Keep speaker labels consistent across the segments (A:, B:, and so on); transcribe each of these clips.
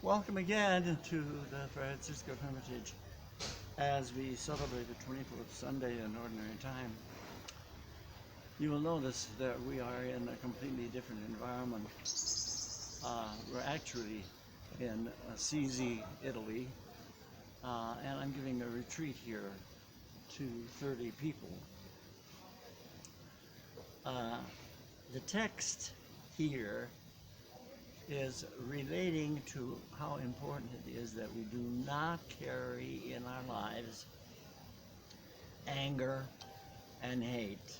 A: Welcome again to the Francisco Hermitage as we celebrate the 24th Sunday in Ordinary Time. You will notice that we are in a completely different environment. We're actually in Assisi, Italy, and I'm giving a retreat here to 30 people. The text here is relating to how important it is that we do not carry in our lives anger and hate.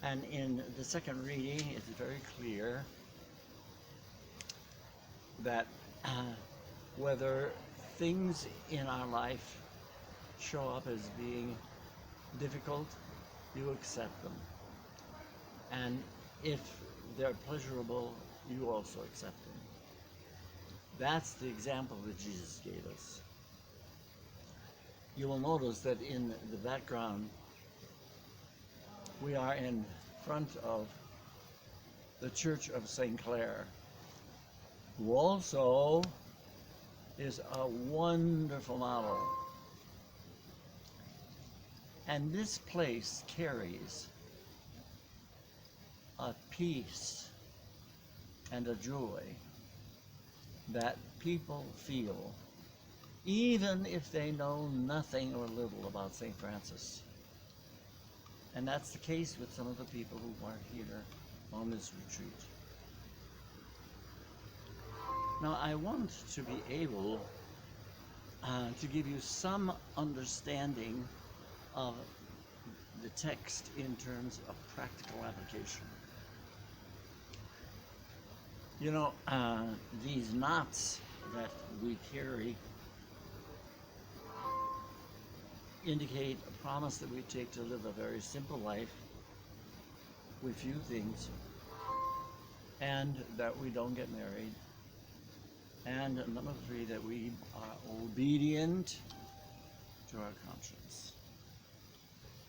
A: And in the second reading, it's very clear that whether things in our life show up as being difficult, you accept them. And if they're pleasurable, you also accept them. That's the example that Jesus gave us. You will notice that in the background, we are in front of the Church of St. Clair, who also is a wonderful model. And this place carries a peace and a joy that people feel, even if they know nothing or little about St. Francis. And that's the case with some of the people who are here on this retreat. Now, I want to be able to give you some understanding of the text in terms of practical application. You know, these knots that we carry indicate a promise that we take to live a very simple life with few things, and that we don't get married, and number three, that we are obedient to our conscience.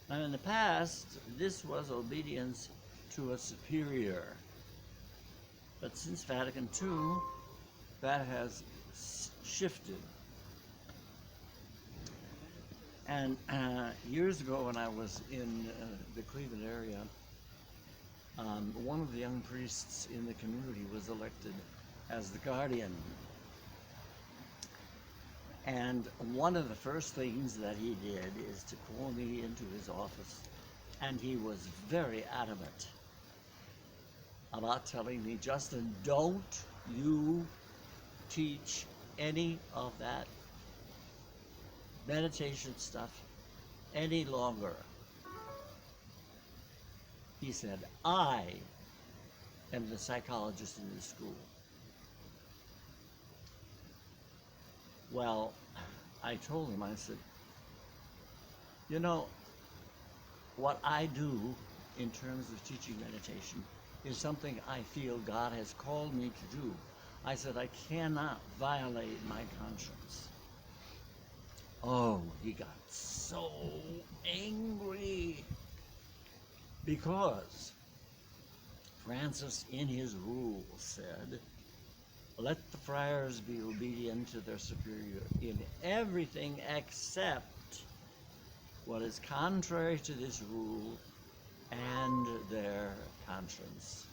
A: Now, in the past, this was obedience to a superior. But since Vatican II, that has shifted. And years ago, when I was in the Cleveland area, one of the young priests in the community was elected as the guardian. And one of the first things that he did is to call me into his office, and he was very adamant about telling me, Justin, don't you teach any of that meditation stuff any longer. He said, I am the psychologist in this school. Well, I told him, I said, you know, what I do in terms of teaching meditation is something I feel God has called me to do. I said, I cannot violate my conscience. Oh, he got so angry because Francis in his rule said, let the friars be obedient to their superior in everything except what is contrary to this rule and their conscience.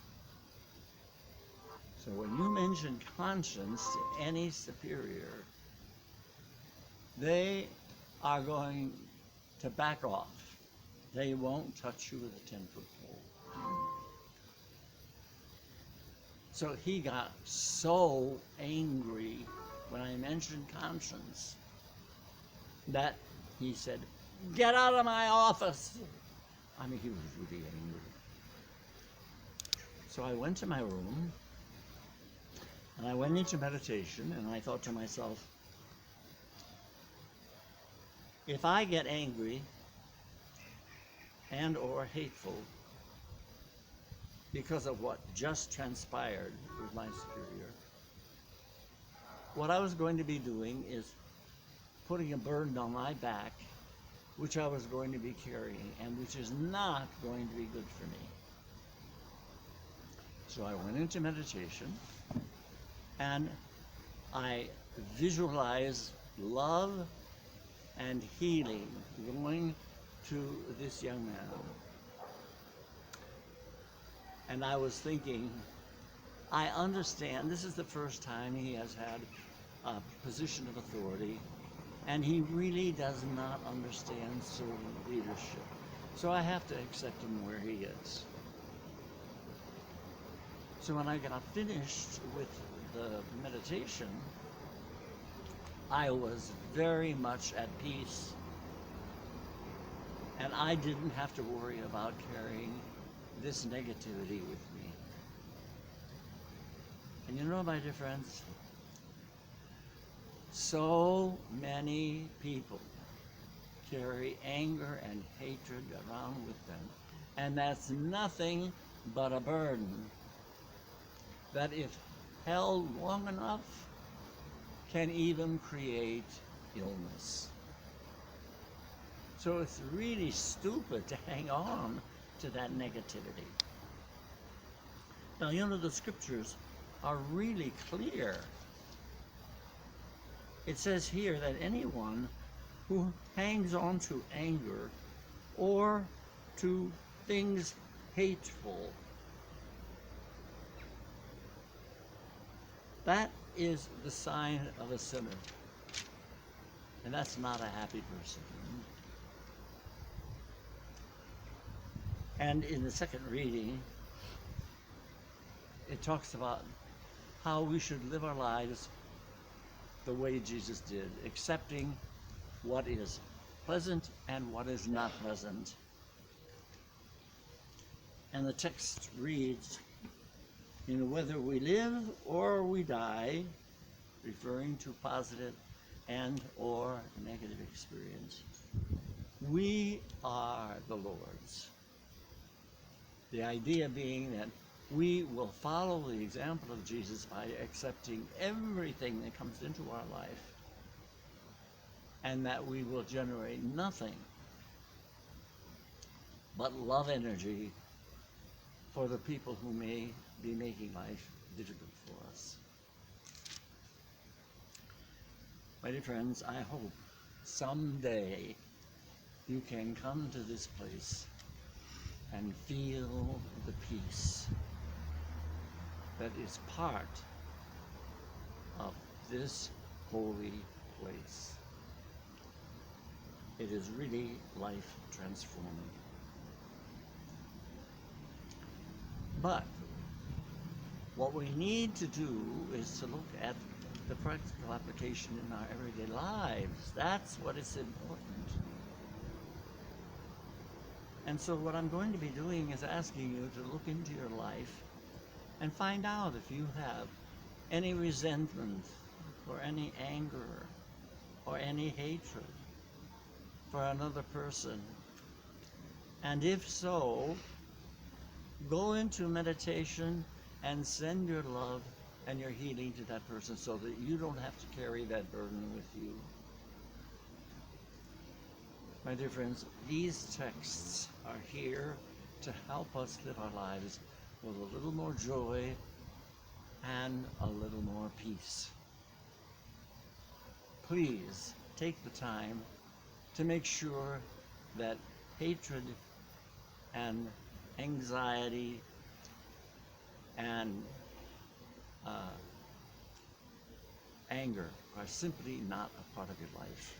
A: So when you mention conscience to any superior, they are going to back off. They won't touch you with a 10-foot pole. So he got so angry when I mentioned conscience that he said, get out of my office. I mean, he was really angry. So I went to my room, and I went into meditation, and I thought to myself, if I get angry and or hateful because of what just transpired with my superior, what I was going to be doing is putting a burden on my back, which I was going to be carrying, and which is not going to be good for me. So I went into meditation, And I visualize love and healing going to this young man. And I was thinking, I understand this is the first time he has had a position of authority, and he really does not understand servant leadership. So I have to accept him where he is. So when I got finished with the meditation, I was very much at peace, and I didn't have to worry about carrying this negativity with me. And you know, my dear friends, so many people carry anger and hatred around with them, and that's nothing but a burden that, if held long enough, can even create illness. So it's really stupid to hang on to that negativity. Now, you know, the scriptures are really clear. It says here that anyone who hangs on to anger or to things hateful, that is the sign of a sinner. And that's not a happy person. And in the second reading, it talks about how we should live our lives the way Jesus did, accepting what is pleasant and what is not pleasant. And the text reads, whether we live or we die, referring to positive and or negative experience, we are the Lord's. The idea being that we will follow the example of Jesus by accepting everything that comes into our life, and that we will generate nothing but love energy for the people who may be making life difficult for us. My dear friends, I hope someday you can come to this place and feel the peace that is part of this holy place. It is really life transforming. But what we need to do is to look at the practical application in our everyday lives. That's what is important. And so what I'm going to be doing is asking you to look into your life and find out if you have any resentment or any anger or any hatred for another person. And if so, go into meditation and send your love and your healing to that person so that you don't have to carry that burden with you. My dear friends, these texts are here to help us live our lives with a little more joy and a little more peace. Please take the time to make sure that hatred and anxiety and anger are simply not a part of your life.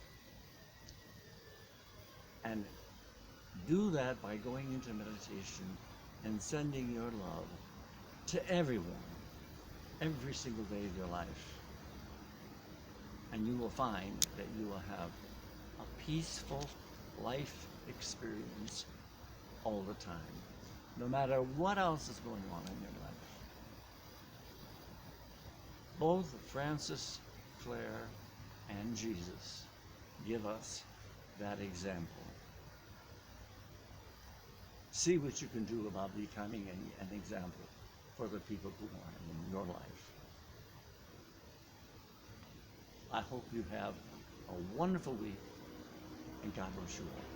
A: And do that by going into meditation and sending your love to everyone, every single day of your life. And you will find that you will have a peaceful life experience all the time, no matter what else is going on in your life. Both Francis, Clare, and Jesus give us that example. See what you can do about becoming an example for the people who are in your life. I hope you have a wonderful week, and God bless you all.